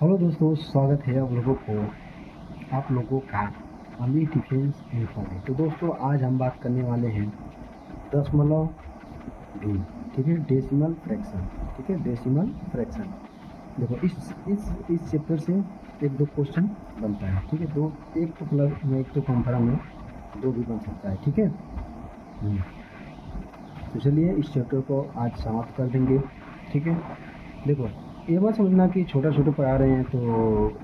Hello दोस्तों, स्वागत है आप लोगों का अली डिफेंस इन्फो में। तो दोस्तों, आज हम बात करने वाले हैं दशमलव भिन्न। ठीक है, डेसिमल फ्रैक्शन। ठीक है, डेसिमल फ्रैक्शन। देखो, इस चैप्टर से एक दो क्वेश्चन बनता है। ठीक है, दो, एक तो प्लस में, एक तो कॉन्फर्म में, दो भी बन सकता है। ठीक है। तो चलिए इस चैप्टर को आज समाप्त कर देंगे। ठीक है। देखो, ये बात समझना कि छोटा छोटे पढ़ा रहे हैं तो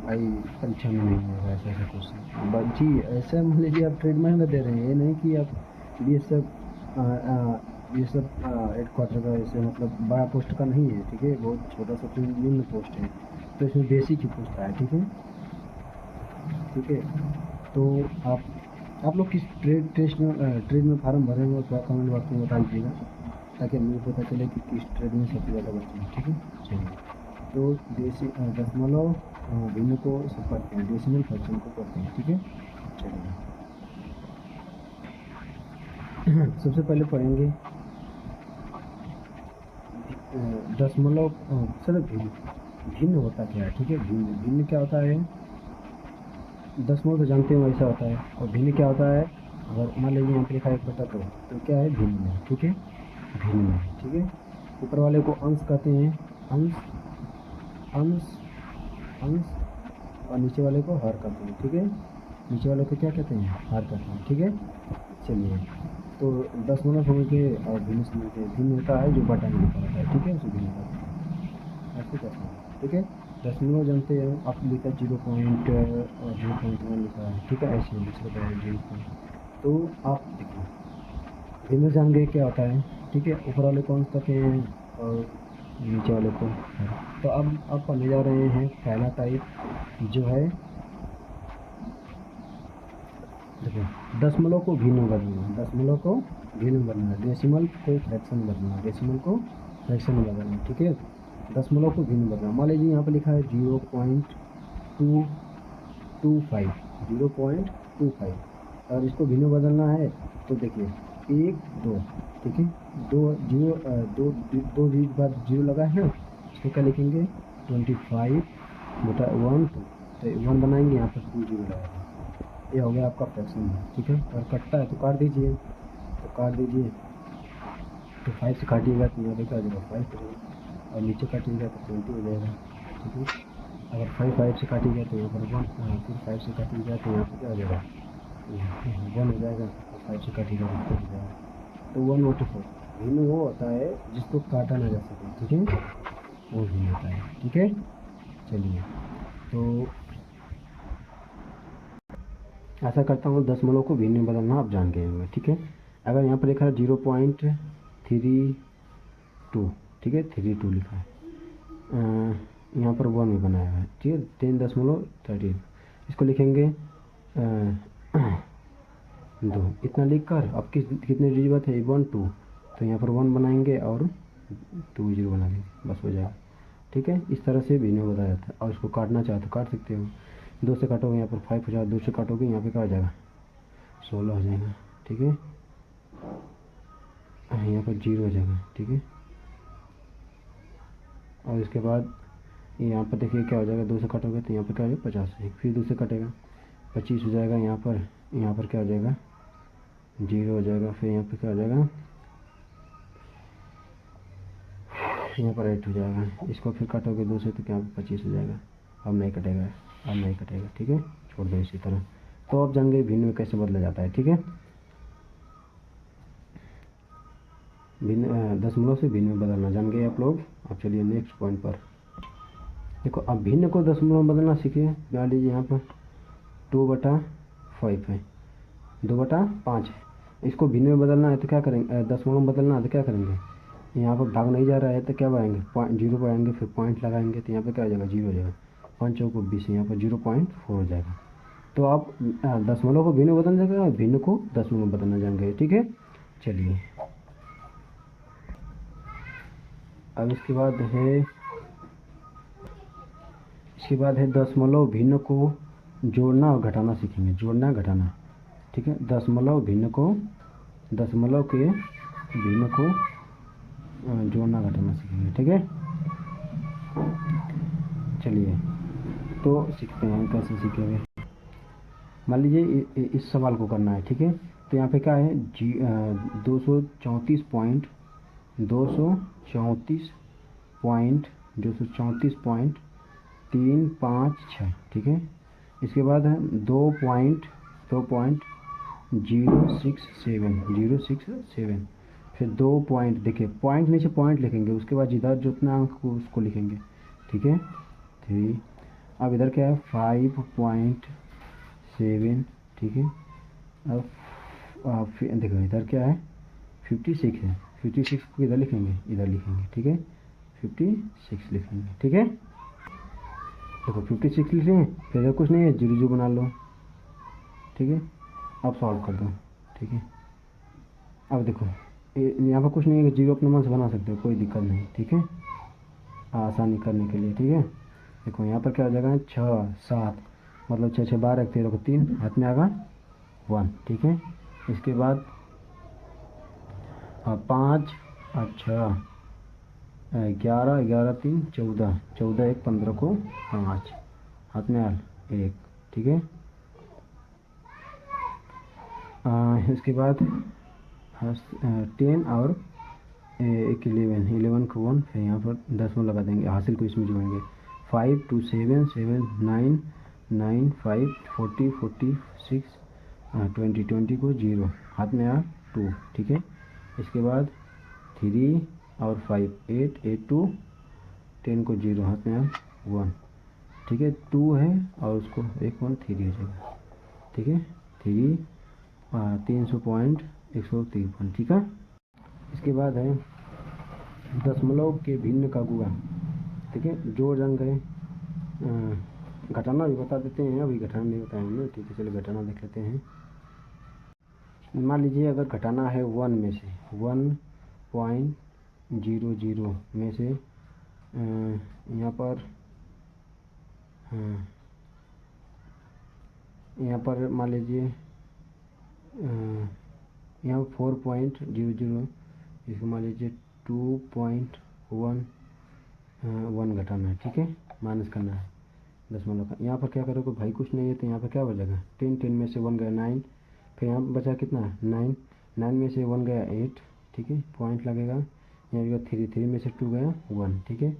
भाई परीक्षा में नहीं आएगा ऐसा ऐसा क्वेश्चन जी। ऐसा मान लीजिए आप ट्रेडमार्क में दे रहे हैं, ये नहीं कि आप बी एस एफ हेडक्वार्टर का ऐसे मतलब बड़ा पोस्ट का नहीं है। ठीक है, बहुत छोटा सा निम्न पोस्ट है, तो इसमें बेसिक ही पूछता है। ठीक है। ठीक है। तो आप लोग किस ट्रेड में फार्म भरे हुए थोड़ा कमेंट बॉक्स में बता दीजिएगा, ताकि हमें पता चले कि किस ट्रेड में सबसे ज़्यादा बच्चे हैं। ठीक है। चलिए, तो दशमलव भिन्न को सब पढ़ते हैं, डेसिमल फ्रैक्शन को पढ़ते हैं। ठीक है। चलिए, सबसे पहले पढ़ेंगे दशमलव सर भिन्न। भिन्न होता क्या है? ठीक है, भिन्न भिन्न क्या होता है? दशमलव तो जानते हो ऐसा होता है, और भिन्न क्या होता है? अगर मान लीजिए यहाँ पे लिखा है 1/2, तो क्या है? भिन्न में। ठीक है, भिन्न में। ठीक है। ऊपर वाले को अंश कहते हैं, अंश अंश अंश, और नीचे वाले को हर कहते हैं। ठीक है, नीचे वाले को क्या कहते हैं? हर कहते हैं। ठीक है। चलिए, तो दशमलव समझ के और भिन्न समझ के। भिन्न होता है जो बटा में लिखा रहता है। ठीक है, उसे भिन्न कहते हैं। ऐसे दशमलव। ठीक है। दशमलव जानते हैं आप, लिखा 0.1 लिखा है। ठीक है, ऐसे लिख सकते हैं 0 तो आप देखिए, भिन्न जान गए क्या होता है। ठीक है, ऊपर वाले को अंश कहते हैं और नीचे वाले को हर। तो अब आप पढ़ने जा रहे हैं पहला टाइप, जो है देखो, दशमलव को भिन्न में बदलना। दशमलव को भिन्न में बदलना, डेसिमल को फ्रैक्शन में बदलना, डेसिमल को फ्रैक्शन में बदलना। ठीक है, दशमलव को भिन्न में बदलना। मान लीजिए यहाँ पर लिखा है 0.225, 0.25, और इसको भिन्न में बदलना है तो देखिए 1 2। ठीक है, दो जीरो दो दो जीरो बाद जीरो लगा है ना, इसको क्या लिखेंगे? 25/1 2। तो 1 बनाएंगे, यहाँ पर 2 जीरो लगाएंगे, ये हो गया आपका फ्रैक्शन। ठीक है। और कटता है तो काट दीजिए, तो काट दीजिए। तो 5 से काटिएगा तो यहाँ पे क्या हो जाएगा? 5 हो जाएगा, और नीचे काटिएगा तो 20 हो जाएगा। ठीक है। अगर 5 से काटिएगा तो यहाँ पर 1, फिर 5 से काटिएगा तो यहाँ पर क्या हो जाएगा? 1 हो जाएगा, और 5 से काटिएगा तो 4 हो जाएगा। तो 1/4 भिन्न वो होता है जिसको काटा ना जा सके। ठीक है, वो भिन्न होता है। ठीक है। चलिए, तो ऐसा करता हूँ, दशमलव को भिन्न में बदलना आप जान गए होंगे। ठीक है। अगर यहाँ पर लिखा है 0.32, ठीक है, 32 लिखा है, यहाँ पर 1 में बनाया है। ठीक है, 10.13, इसको लिखेंगे 2। इतना लिख कर अब कितने डिजिट बात है? 1 2, तो यहाँ पर 1 बनाएंगे और 2 0 बना देंगे, बस हो जाएगा। ठीक है, इस तरह से भिन्न बताया जाता है। और इसको काटना चाहे तो काट सकते हो। 2 से काटोगे यहाँ पर 5 हो जाएगा, 2 से काटोगे यहाँ पे क्या हो जाएगा? 16 हो जाएगा। ठीक है, यहाँ पर 0 हो जाएगा। ठीक है, और इसके बाद यहाँ पर देखिए क्या हो जाएगा? 2 से काटोगे तो यहाँ पर क्या हो जाएगा? 50 हो जाएगा। फिर 2 से कटेगा, 25 हो जाएगा। यहाँ पर क्या हो जाएगा? 0 हो जाएगा। फिर यहाँ पर क्या हो जाएगा? यहाँ पर 8 हो जाएगा। इसको फिर काटोगे 2 से तो क्या 25 हो जाएगा। अब नहीं कटेगा, अब नहीं कटेगा। ठीक है, छोड़ दो इसी तरह। तो अब जान गए भिन्न में कैसे बदला जाता है। ठीक है, भिन्न दशमलव से भिन्न में बदलना जान गए आप लोग। अब चलिए नेक्स्ट पॉइंट पर। देखो, अब भिन्न को दशमलव में बदलना सीखिए। मान लीजिए यहाँ पर 2/5 है, 2/5 है। इसको भिन्न में बदलना है तो क्या करेंगे? दशमलव में बदलना है तो क्या करेंगे? यहाँ पर भाग नहीं जा रहा है तो क्या बढ़ाएंगे? 0 बढ़ाएंगे, फिर पॉइंट लगाएंगे तो यहाँ पे क्या हो जाएगा? 0 हो जाएगा। 5 चौको 20, यहाँ पर 0.4 हो जाएगा। तो आप दशमलव को भिन्न में बदल जाएगा और भिन्न को दशमलव में बदलना जाएंगे। ठीक है। चलिए, अब इसके बाद है दशमलव भिन्न को जोड़ना और घटाना सीखेंगे। जोड़ना घटाना। ठीक है, दशमलव के भिन्न को जोड़ना घटाना सीखेंगे। ठीक है। चलिए, तो सीखते हैं कैसे सीखेंगे। मान लीजिए इस सवाल को करना है, ठीक है। तो यहाँ पे क्या है, 234.356, ठीक है। इसके बाद है 2.067, फिर 2 पॉइंट, देखिए पॉइंट नीचे पॉइंट लिखेंगे, उसके बाद जिधर जितना अंक को उसको लिखेंगे, ठीक है। 3, अब इधर क्या है 5.7, ठीक है। अब फिर देखो इधर क्या है 56 है, 56 को इधर लिखेंगे, इधर लिखेंगे, ठीक है। 56 लिखेंगे, ठीक है। देखो 56 लिख लें, फिर इधर कुछ नहीं है, 0 बना लो, ठीक है। अब सॉल्व कर दो, ठीक है। अब देखो यहाँ पर कुछ नहीं है, 0 अपने मन से बना सकते हो, कोई दिक्कत नहीं, ठीक है, आसानी करने के लिए, ठीक है। देखो यहाँ पर क्या हो जाएगा 6 7, मतलब 6 6 12 13 को 3 हाथ में आएगा 1, ठीक है। इसके बाद 5 और 6 11 11 3 14, 14 1 15 को 5 हाथ में आल 1, ठीक है। इसके बाद 10 और 11 को 1, फिर यहाँ पर 10 लगा देंगे, हासिल को इसमें जोड़ेंगे। 5 2 7 7 9 9 5 40 46 20 20 को 0 हाथ में आ 2, ठीक है। इसके बाद 3 और 5 8 8 2 10 को 0 हाथ में आ 1, ठीक है। 2 है और उसको 1 1 3 हो जाएगा, ठीक है। 3 300.153, ठीक है। इसके बाद है दशमलव के भिन्न का गुणा, ठीक है। जोड़ जंग है, घटाना भी बता देते हैं, अभी घटाना नहीं बताएंगे, ठीक है। चलो घटाना देख लेते हैं। मान लीजिए अगर घटाना है 1 में से 1.00 में से यहाँ पर मान लीजिए यहाँ 4.00, इसको मान लीजिए 2.11 घटाना है, ठीक है, माइनस करना है दशमलव का। यहाँ पर क्या करोगे भाई, कुछ नहीं है, तो यहाँ पर क्या बचेगा 10 10 में से 1 गया 9, फिर यहाँ बचा कितना 9 9 में से 1 गया 8, ठीक है, पॉइंट लगेगा। यहाँ गया 3 3 में से 2 गया 1, ठीक है,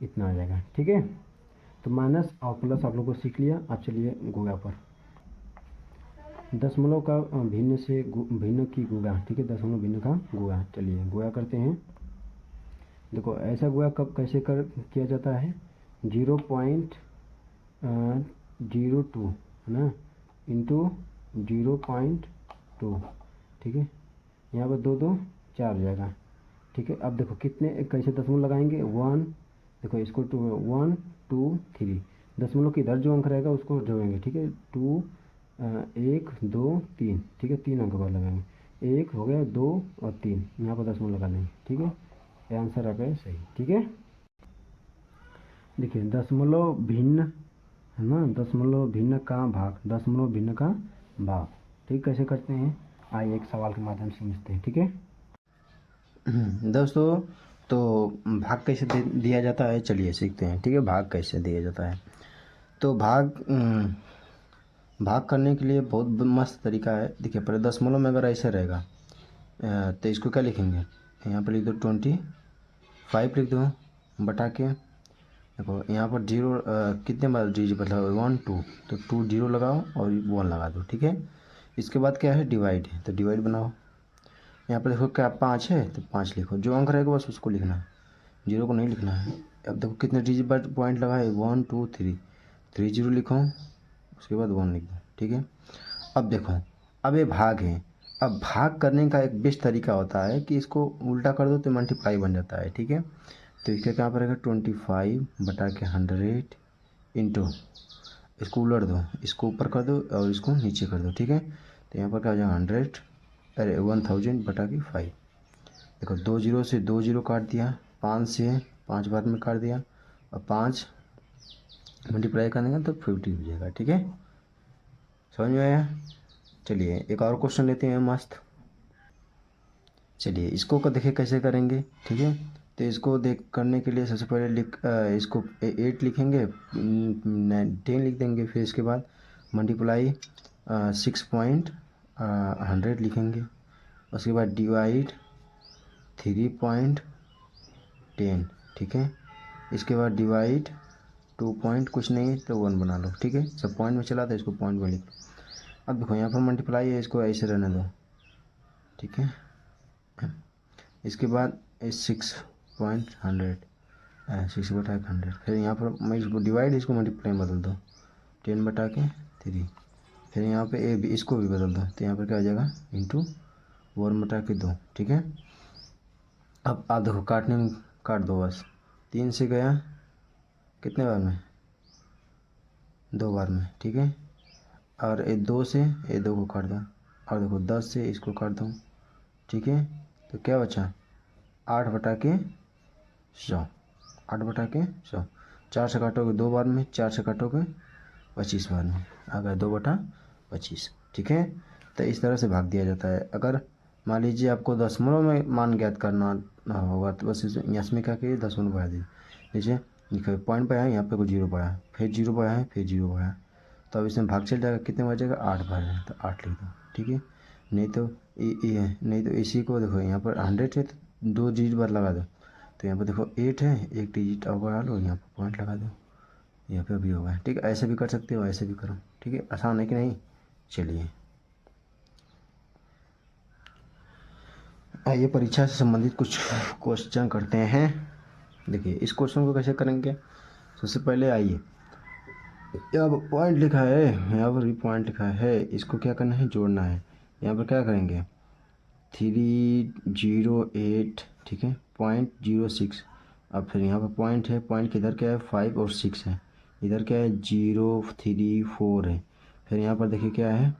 इतना आ जाएगा, ठीक है। तो माइनस और प्लस आप लोग को सीख लिया। अब चलिए गुणा पर, दशमलव का भिन्न से भिन्न की गुणा, ठीक है, दशमलव भिन्न का गुणा। चलिए गुणा करते हैं। देखो ऐसा गुणा कब कैसे किया जाता है, 0.02 है ना, इंटू 0.2, ठीक है। यहाँ पर 2 2 4 हो जाएगा, ठीक है। अब देखो कितने कैसे दशमलव लगाएंगे, 1, देखो इसको 2 1 2 3, दशमलव के इधर जो अंक रहेगा उसको जोड़ेंगे, ठीक है। 2 1 2 3, ठीक है, 3 अंक पर लगाएंगे, 1 हो गया 2 और 3, यहाँ पर दशमलव लगा देंगे, ठीक है। ये आंसर आ गया सही, ठीक है। देखिए दशमलव भिन्न है ना, दशमलव भिन्न का भाग, दशमलव भिन्न का भाग, ठीक, कैसे करते हैं आइए एक सवाल के माध्यम से समझते हैं, ठीक है। दोस्तों तो भाग कैसे दिया जाता है, चलिए सीखते हैं, ठीक है। भाग कैसे दिया जाता है, तो भाग करने के लिए बहुत मस्त तरीका है। देखिए पहले दशमलव में अगर ऐसे रहेगा तो इसको क्या लिखेंगे, यहाँ पर लिख दो 25 लिख दो, बटा के देखो यहाँ पर 0 कितने बार जी मतलब 1 2, तो 2 0 लगाओ और 1 लगा दो, ठीक है। इसके बाद क्या है डिवाइड है, तो डिवाइड बनाओ। यहाँ पर देखो क्या 5 है, तो 5 लिखो, जो अंक रहेगा बस उसको लिखना है, 0 को नहीं लिखना है। अब देखो कितने डिजिट पर पॉइंट लगा है, 1 2 3, 3 0 लिखो, उसके बाद 1 लिख दो, ठीक है। अब देखो अब ये भाग है, अब भाग करने का एक बेस्ट तरीका होता है कि इसको उल्टा कर दो तो मल्टीप्लाई बन जाता है, ठीक है। तो इसका क्या पड़ेगा 25 बटा के 100 इंटू, इसको उलट दो, इसको ऊपर कर दो और इसको नीचे कर दो, ठीक है। तो यहाँ पर क्या हो जाएगा 100 अरे 1000 बटा के 5, देखो 2 0 से 2 0 काट दिया, 5 से 5 बाद में काट दिया, और 5 मल्टीप्लाई करने तो 50 हो जाएगा, ठीक है। समझ में आया। चलिए एक और क्वेश्चन लेते हैं मस्त, चलिए इसको देखें कैसे करेंगे, ठीक है। तो इसको देख करने के लिए सबसे पहले इसको 8 लिखेंगे, 10 लिख देंगे, फिर इसके बाद मल्टीप्लाई 6.100 लिखेंगे, उसके बाद डिवाइड 3.10, ठीक है। इसके बाद डिवाइड 2 पॉइंट कुछ नहीं है तो 1 बना लो, ठीक है। सब पॉइंट में चला था, इसको पॉइंट में लिख लो। अब देखो यहाँ पर मल्टीप्लाई है, इसको ऐसे रहने दो, ठीक है। इसके बाद 6.100, 6/100, फिर यहाँ पर मैं इसको डिवाइड, इसको मल्टीप्लाई बदल दो 10/3, फिर यहाँ पे ए भी, इसको भी बदल दो, तो यहाँ पर क्या हो जाएगा इंटू 1/2, ठीक है। अब आप देखो काटने में काट दो बस, 3 से गया कितने बार में, 2 बार में, ठीक है। और ये 2 से ये 2 को काट दो, और देखो 10 से इसको काट दो, ठीक है। तो क्या बचा 8/100, 8/100, 4 से काटोगे 2 बार में, 4 से काटोगे 25 बार में, आ गया 2/25, ठीक है। तो इस तरह से भाग दिया जाता है। अगर मान लीजिए आपको दशमलव में मान ज्ञात करना ना होगा तो बस इसमें क्या करिए, दशमलव बढ़ा दीजिए, नीचे लिखो पॉइंट पर आया, यहाँ पे कोई जीरो पर आया, फिर जीरो पर आया, फिर जीरो पर आया, तो अब इसमें भाग चल जाएगा, कितने बचेगा 8 बार है, तो 8 लिख दो, ठीक है। नहीं तो नहीं तो इसी को देखो यहाँ पर 100 है तो 2 डिजिट बार लगा दो, तो यहाँ पर देखो 8 है, 1 डिजिट और बढ़ा लो, यहाँ पर पॉइंट लगा दो, यहाँ पे भी होगा, ठीक है। ऐसे भी कर सकते हो, ऐसे भी करो, ठीक है। आसान है कि नहीं। चलिए आइए परीक्षा से संबंधित कुछ क्वेश्चन करते हैं। देखिए इस क्वेश्चन को कैसे करेंगे, सबसे पहले आइए, यहाँ पर पॉइंट लिखा है, यहाँ पर भी पॉइंट लिखा है, इसको क्या करना है, जोड़ना है। यहाँ पर क्या करेंगे 308, ठीक है, 0.06। अब फिर यहाँ पर पॉइंट है, पॉइंट किधर क्या है 5 और 6 है, इधर क्या है 034 है, फिर यहाँ पर देखिए क्या है,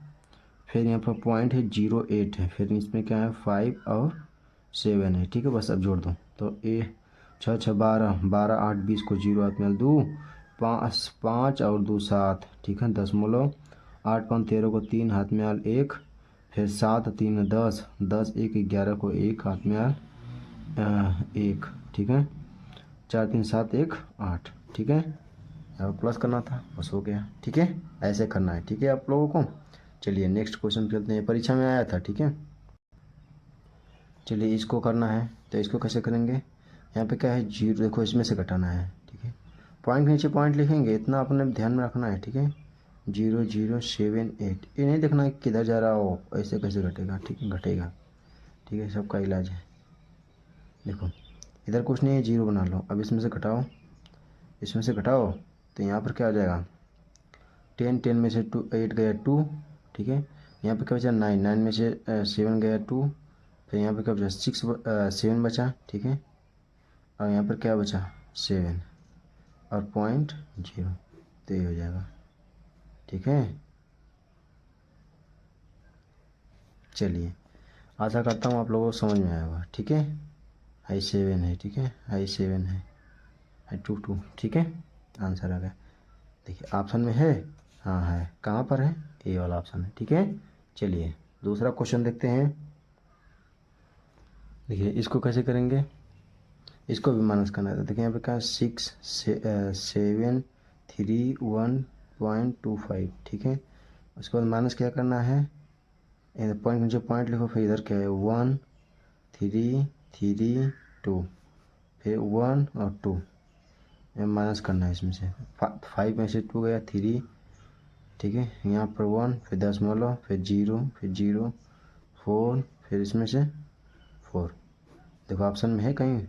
फिर यहाँ पर पॉइंट है 08 है, फिर इसमें क्या है 5 और 7 है, ठीक है। बस अब जोड़ दो तो 6 6 12, 12 8 20 को 0 हाथ में 2, 5 और 2 7, ठीक है, 8 5 13 को 3 हाथ में 1, फिर 7 3 10, 10 1 11 को 1 हाथ में 1, ठीक है, 4 3 7 1 8, ठीक है। अब प्लस करना था, बस हो गया, ठीक है। ऐसे करना है, ठीक है आप लोगों को। चलिए नेक्स्ट क्वेश्चन चलते हैं, परीक्षा में आया था, ठीक है। चलिए इसको करना है, तो इसको कैसे करेंगे, यहाँ पे क्या है 0, देखो इसमें से घटाना है, ठीक है। पॉइंट के नीचे पॉइंट लिखेंगे, इतना अपने ध्यान में रखना है, ठीक है। 0078, ये नहीं देखना कि किधर जा रहा हो, ऐसे कैसे घटेगा, ठीक है, घटेगा, ठीक है, सबका इलाज है। देखो इधर कुछ नहीं है, 0 बना लो, अब इसमें से घटाओ, इसमें से घटाओ, तो यहाँ पर क्या हो जाएगा 10, 10 में से 8 गया 2, ठीक है। यहाँ पे क्या बचा 9, 9 में से 7 गया 2, फिर यहाँ पे क्या बचा 7 बचा, ठीक है। और यहाँ पर क्या बचा 7 और 0.0, तो ये हो जाएगा, ठीक है। चलिए आशा करता हूँ आप लोगों को समझ में आया होगा, ठीक है। I7 है, ठीक है, I7 है, I22, ठीक है। आंसर आ गया, देखिए ऑप्शन में है, हाँ है, कहाँ पर है, ए वाला ऑप्शन है, ठीक है। चलिए दूसरा क्वेश्चन देखते हैं। देखिए इसको कैसे करेंगे, इसको भी माइनस करना है, तो देखिए यहाँ पे क्या 6,7,3,1.25, ठीक है। उसके बाद माइनस क्या करना है, पॉइंट नीचे पॉइंट लिखो, फिर इधर क्या है 1 3 3 2, फिर 1 और 2 माइनस करना है, इसमें से 5 में से 2 गया 3, ठीक है। यहाँ पर 1, फिर 10, फिर 0, फिर 0 4, फिर इसमें से 4, देखो ऑप्शन में है कहीं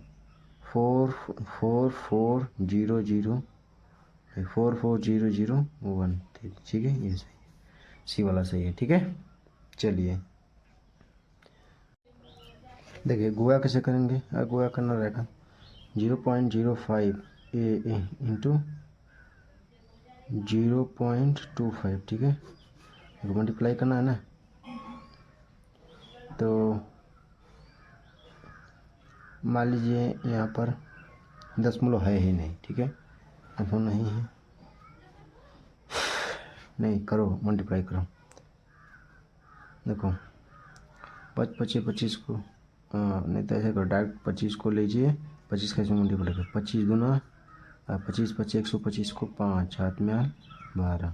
4 4 4 0 0, 4 4 0 0 1, ठीक है, ये सही है, सी वाला सही है, ठीक है। चलिए देखिए गोया कैसे करेंगे, गोया करना रहेगा 0.05 ए इंटू 0.25, ठीक है, मल्टीप्लाई करना है ना, तो मान लीजिए यहाँ पर दशमलव है ही नहीं, ठीक है, दशमलव नहीं है, नहीं करो मल्टीप्लाई करो, देखो 5 25 25 को नहीं तो ऐसे करो, डायरेक्ट 25 को लीजिए 25 कैसे मल्टीप्लाई कर, 25 दूना 25 25 125 को 5 हाथ में 12,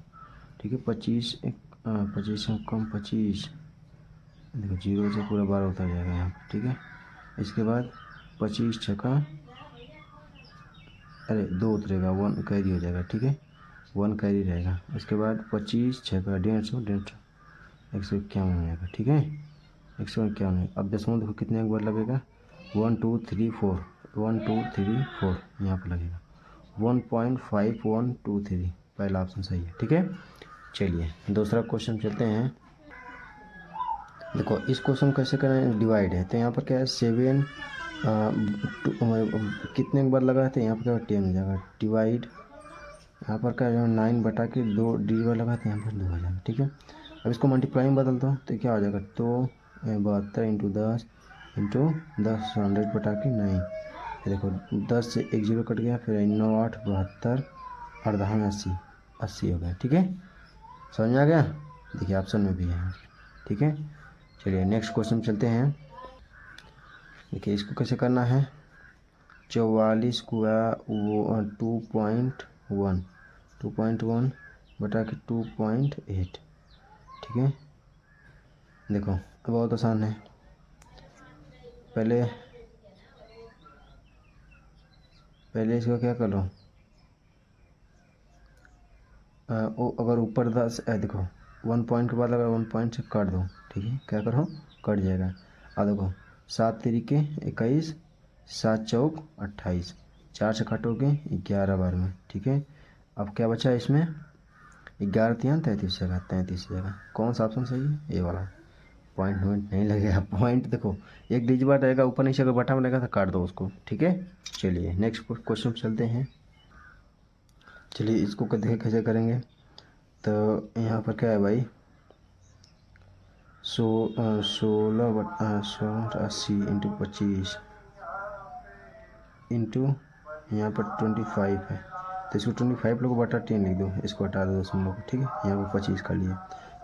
ठीक है। 25 25 कम 25, देखो 0 से पूरा 12 उतर जाएगा यहाँ पर, ठीक है। इसके बाद 25 छक्का, अरे 2 उतरेगा, 1 कैरी हो जाएगा, ठीक है, 1 कैरी रहेगा। इसके बाद 25 छक्का 150 151 हो जाएगा, ठीक है, 151। अब दसवां देखो कितने बार लगेगा, 1 2 3 4, 1 2 3 4 यहाँ पर लगेगा, 1.5123, पहला ऑप्शन सही है, ठीक है। चलिए दूसरा क्वेश्चन चलते हैं। देखो इस क्वेश्चन कैसे करें, डिवाइड है, तो यहाँ पर क्या है 7 कितने बार लगा है, तो यहाँ पर क्या 10 हो जाएगा, डिवाइड यहाँ पर क्या है 9 बटा के 2 डी बार लगा, तो यहाँ पर 2 हो जाएगा, ठीक है। अब इसको मल्टीप्लाई में बदल दो तो क्या हो जाएगा, तो 72 इंटू 10 100 बटा के 9, देखो 10 से 1 0 कट गया, फिर 9 8 72 और 10 में 80 80 हो गया, ठीक है, समझ में आ गया। देखिए ऑप्शन में भी है, ठीक है। चलिए नेक्स्ट क्वेश्चन चलते हैं। देखिए इसको कैसे करना है, 44 को 2.1 बटा के 2.8, ठीक है। देखो बहुत आसान है, पहले इसको क्या कर लो, अगर ऊपर 10 देखो 1 पॉइंट के बाद अगर 1 पॉइंट से काट दो, ठीक है, क्या करो कट जाएगा। अब देखो 7 तरीके 21, 7 चौक 28, 4 से काटोगे 11 बार में, ठीक है। अब क्या बचा इसमें, 11 3 33 जगह 33 जगह, कौन सा ऑप्शन सही है, ये वाला। पॉइंट नहीं लगेगा, पॉइंट देखो एक डिजिट बार रहेगा, ऊपर नीचे अगर बटा में लगेगा तो काट दो उसको, ठीक है। चलिए नेक्स्ट क्वेश्चन चलते हैं। चलिए इसको देखें कैसे करेंगे, तो यहाँ पर क्या है भाई, 16/80 इंटू 25 इंटू यहाँ पर 25 है, तो इसको 25 लोग बटा 10 लिख दो, इसको हटा दो 10 को, ठीक है। यहाँ पर 25 कर लिए,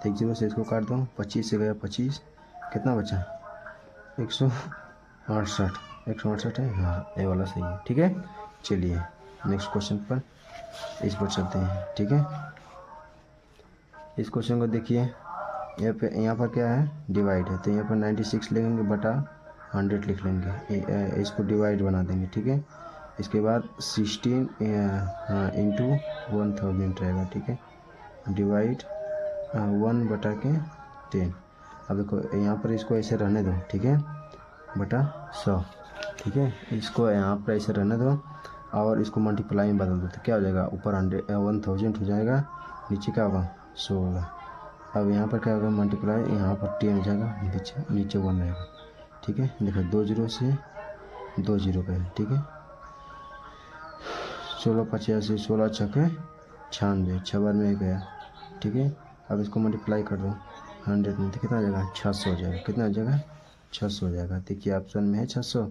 तो 1 0 से इसको काट दो, 25 से गया 25, कितना बचा 168 है, हाँ ये वाला सही है, ठीक है। चलिए नेक्स्ट क्वेश्चन पर इस पर चलते हैं, ठीक है। इस क्वेश्चन को देखिए, यहाँ पर क्या है डिवाइड है, तो यहाँ पर 96 लेंगे बटा 100 लिख लेंगे, इसको डिवाइड बना देंगे, ठीक है। इसके बाद 16 इंटू 1000 रहेगा, ठीक है, डिवाइड 1 बटा के 10। अब देखो यहाँ पर इसको ऐसे रहने दो, ठीक है, बटा 100, ठीक है, इसको यहाँ पर ऐसे रहने दो और इसको मल्टीप्लाई में बदल दो, तो क्या हो जाएगा, ऊपर 1000 हो जाएगा, नीचे क्या होगा 16। अब यहाँ पर क्या होगा मल्टीप्लाई, यहाँ पर 10 हो जाएगा, नीचे 1 रहेगा, ठीक है। देखो 2 0 से 2 0 का है, ठीक है, 16 85 16 छक्के 96, 6 बार में गया, ठीक है। अब इसको मल्टीप्लाई कर दो 100 में, तो कितना हो जाएगा 600 हो जाएगा, कितना हो जाएगा 600 हो जाएगा। देखिए ऑप्शन में है 600,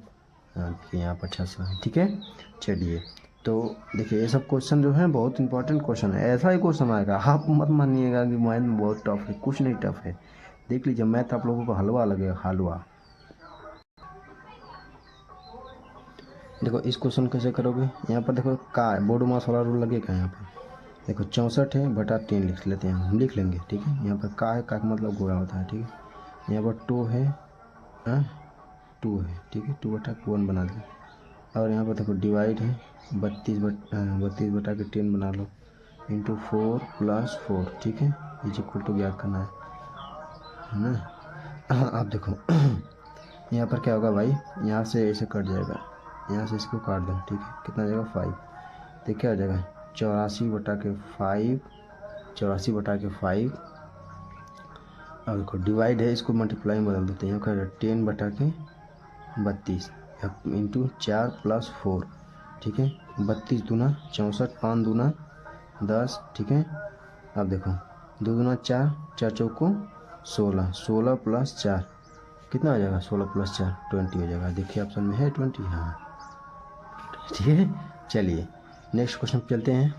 हाँ देखिए यहाँ पर 600 है, ठीक है। चलिए तो देखिए ये सब क्वेश्चन जो है बहुत इंपॉर्टेंट क्वेश्चन है, ऐसा ही क्वेश्चन आएगा, आप मत मानिएगा कि मैथ में बहुत टफ है, कुछ नहीं टफ है। देख लीजिए मैथ आप लोगों को हलवा लगेगा, हलवा। देखो इस क्वेश्चन कैसे करोगे, यहाँ पर देखो का बोर्ड मास वाला रूल लगेगा, यहाँ पर देखो 64 है बटा 10 लिख लेते हैं, हम लिख लेंगे, ठीक है। यहाँ पर का है, का मतलब गोला होता है, ठीक है। यहाँ पर 2 है, 2 है, ठीक है, 2 बटा 1 बना दें, और यहाँ पर देखो डिवाइड है 32 बटा के 10 बना लो, इंटू 4 + 4, ठीक है, इज इक्वल टू याद करना है ना। अब देखो यहाँ पर क्या होगा भाई, यहाँ से ऐसे कट जाएगा, यहाँ से इसको काट दो, ठीक है, कितना आ जाएगा 5, तो क्या हो जाएगा 84 बटा के 5। अब देखो डिवाइड है, इसको मल्टीप्लाई में बदल देते हैं, यहाँ का 10 बटा के 32 इंटू 4 + 4, ठीक है, 32 दूना 64, 5 दूना 10, ठीक है। अब देखो 2 दूना 4, 4 चौको 16, 16 + 4 कितना हो जाएगा, 16 + 4 20 हो जाएगा। देखिए ऑप्शन में है 20, हाँ ठीक है। चलिए नेक्स्ट क्वेश्चन चलते हैं।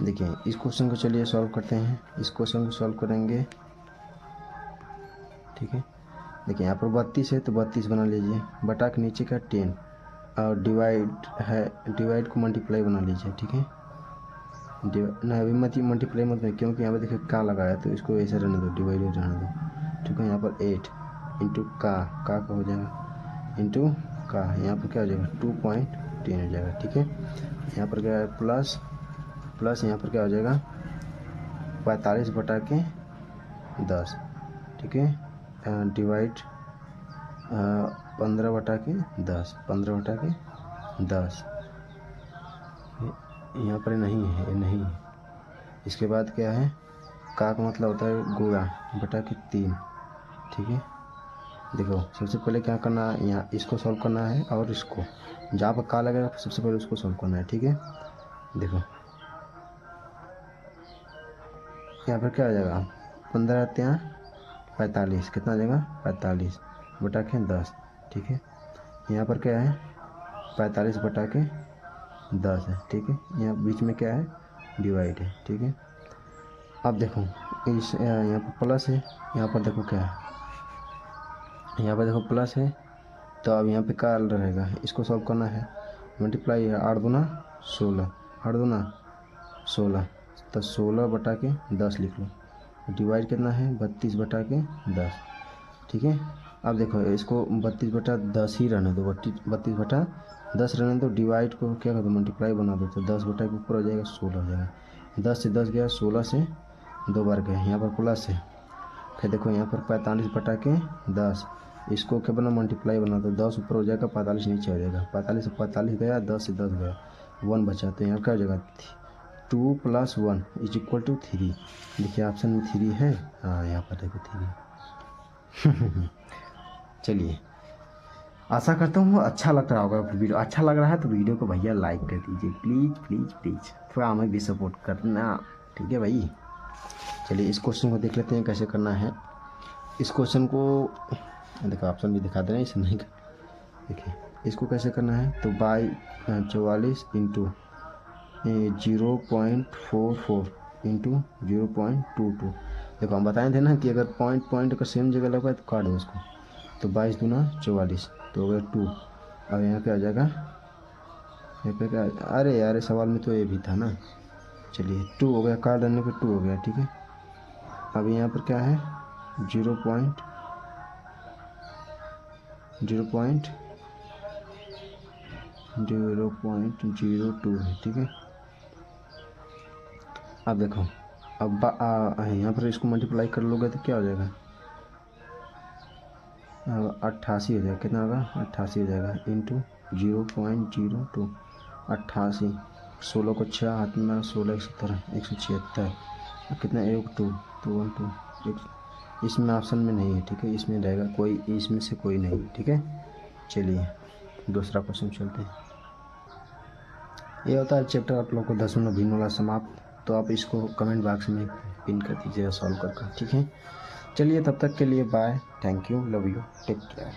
देखिए इस क्वेश्चन को चलिए सॉल्व करते हैं, इस क्वेश्चन को सॉल्व करेंगे, ठीक है। देखिए यहाँ पर 32 है तो 32 बना लीजिए, बटा के नीचे का 10 और डिवाइड है, डिवाइड को मल्टीप्लाई बना लीजिए, ठीक है। ना अभी मत मल्टीप्लाई मत में, क्योंकि यहाँ पर देखिए का लगाया तो इसको ऐसे रहने दो, डिवाइड रहने दो, ठीक है। यहाँ पर 8 इंटू का हो जाएगा, इंटू का यहाँ पर क्या हो जाएगा 2.10 हो जाएगा, ठीक है। यहाँ पर क्या है प्लस यहाँ पर क्या हो जाएगा 45 बटा के 10, ठीक है। डिवाइड 15 बटा के 10, 15 बटा के 10, यहाँ पर नहीं है, ये नहीं है। इसके बाद क्या है का मतलब होता है गुणा बटा के 3, ठीक है। देखो सबसे पहले क्या करना है, यहाँ इसको सॉल्व करना है और इसको जहाँ पर का लगेगा सबसे पहले उसको सॉल्व करना है, ठीक है। देखो यहाँ पर क्या आ जाएगा 15 ત્યાં 45, कितना आ जाएगा 45 बटा के 10, ठीक है। यहाँ पर क्या है 45 बटा के 10 है, ठीक है। यहाँ बीच में क्या है डिवाइड है, ठीक है। अब देखो इस यहाँ पर प्लस है, यहाँ पर देखो क्या है, यहाँ पर देखो प्लस है तो अब यहाँ पे क्या रहेगा, इसको सॉल्व करना है। मल्टीप्लाई है 8 दूना 16, 8 दूना 16 तो 16 बटा के 10 लिख लो। डिवाइड कितना है 32 बटा के 10, ठीक है। अब देखो इसको 32 बटा 10 ही रहने दो, 32 बटा 10 रहने दो। डिवाइड को क्या कर दो मल्टीप्लाई बना दो, तो 10 बटा के ऊपर हो जाएगा 16 हो जाएगा। 10 से 10 गया, 16 से 2 बार गया, यहाँ पर प्लस है। फिर देखो यहाँ पर 45 बटा के 10, इसको क्या बना मल्टीप्लाई बना दो, 10 ऊपर हो जाएगा 45 नीचे हो जाएगा। 45 से 45 गया, 10 से 10 गया, 1 बचा, तो यहाँ क्या हो जाएगा 2 + 1 = 3। देखिए ऑप्शन में 3 है, हाँ यहाँ पर देखो 3। चलिए आशा करता हूँ अच्छा लग रहा होगा वीडियो। अच्छा लग रहा है तो वीडियो को भैया लाइक कर दीजिए प्लीज़ प्लीज़ प्लीज़, थोड़ा हमें भी सपोर्ट करना, ठीक है भाई। चलिए इस क्वेश्चन को देख लेते हैं कैसे करना है। इस क्वेश्चन को देखो ऑप्शन भी दिखा दे रहे हैं, इसे नहीं देखिए इसको कैसे करना है। तो बाई 44 इंटू 0.44 इंटू 0.22। देखो हम बताए थे ना कि अगर पॉइंट अगर सेम जगह लगा है तो काट दो उसको। तो 22 दूना 44 तो हो गया 2। अब यहाँ पे आ जाएगा, यहाँ पे क्या, अरे यार सवाल में तो ये भी था ना। चलिए 2 हो गया, काट देने पे 2 हो गया, ठीक है। अब यहाँ पर क्या है 0.02 है, ठीक है। अब देखो अब यहाँ पर इसको मल्टीप्लाई कर लोगे तो क्या हो जाएगा 88 हो जाएगा। कितना होगा 88 हो जाएगा इंटू 0.02, 88, 16 को 6 हाथ में 16 17 176, कितना 1 2 2 1 2 इसमें ऑप्शन में नहीं है, ठीक है। इसमें रहेगा कोई, इसमें से कोई नहीं, ठीक है। चलिए दूसरा क्वेश्चन चलते हैं। ये होता है चैप्टर आप लोग को 10वां भिन्न वाला समाप्त। तो आप इसको कमेंट बॉक्स में पिन कर दीजिएगा सॉल्व कर, ठीक है। चलिए तब तक के लिए bye, thank you, love you, take care.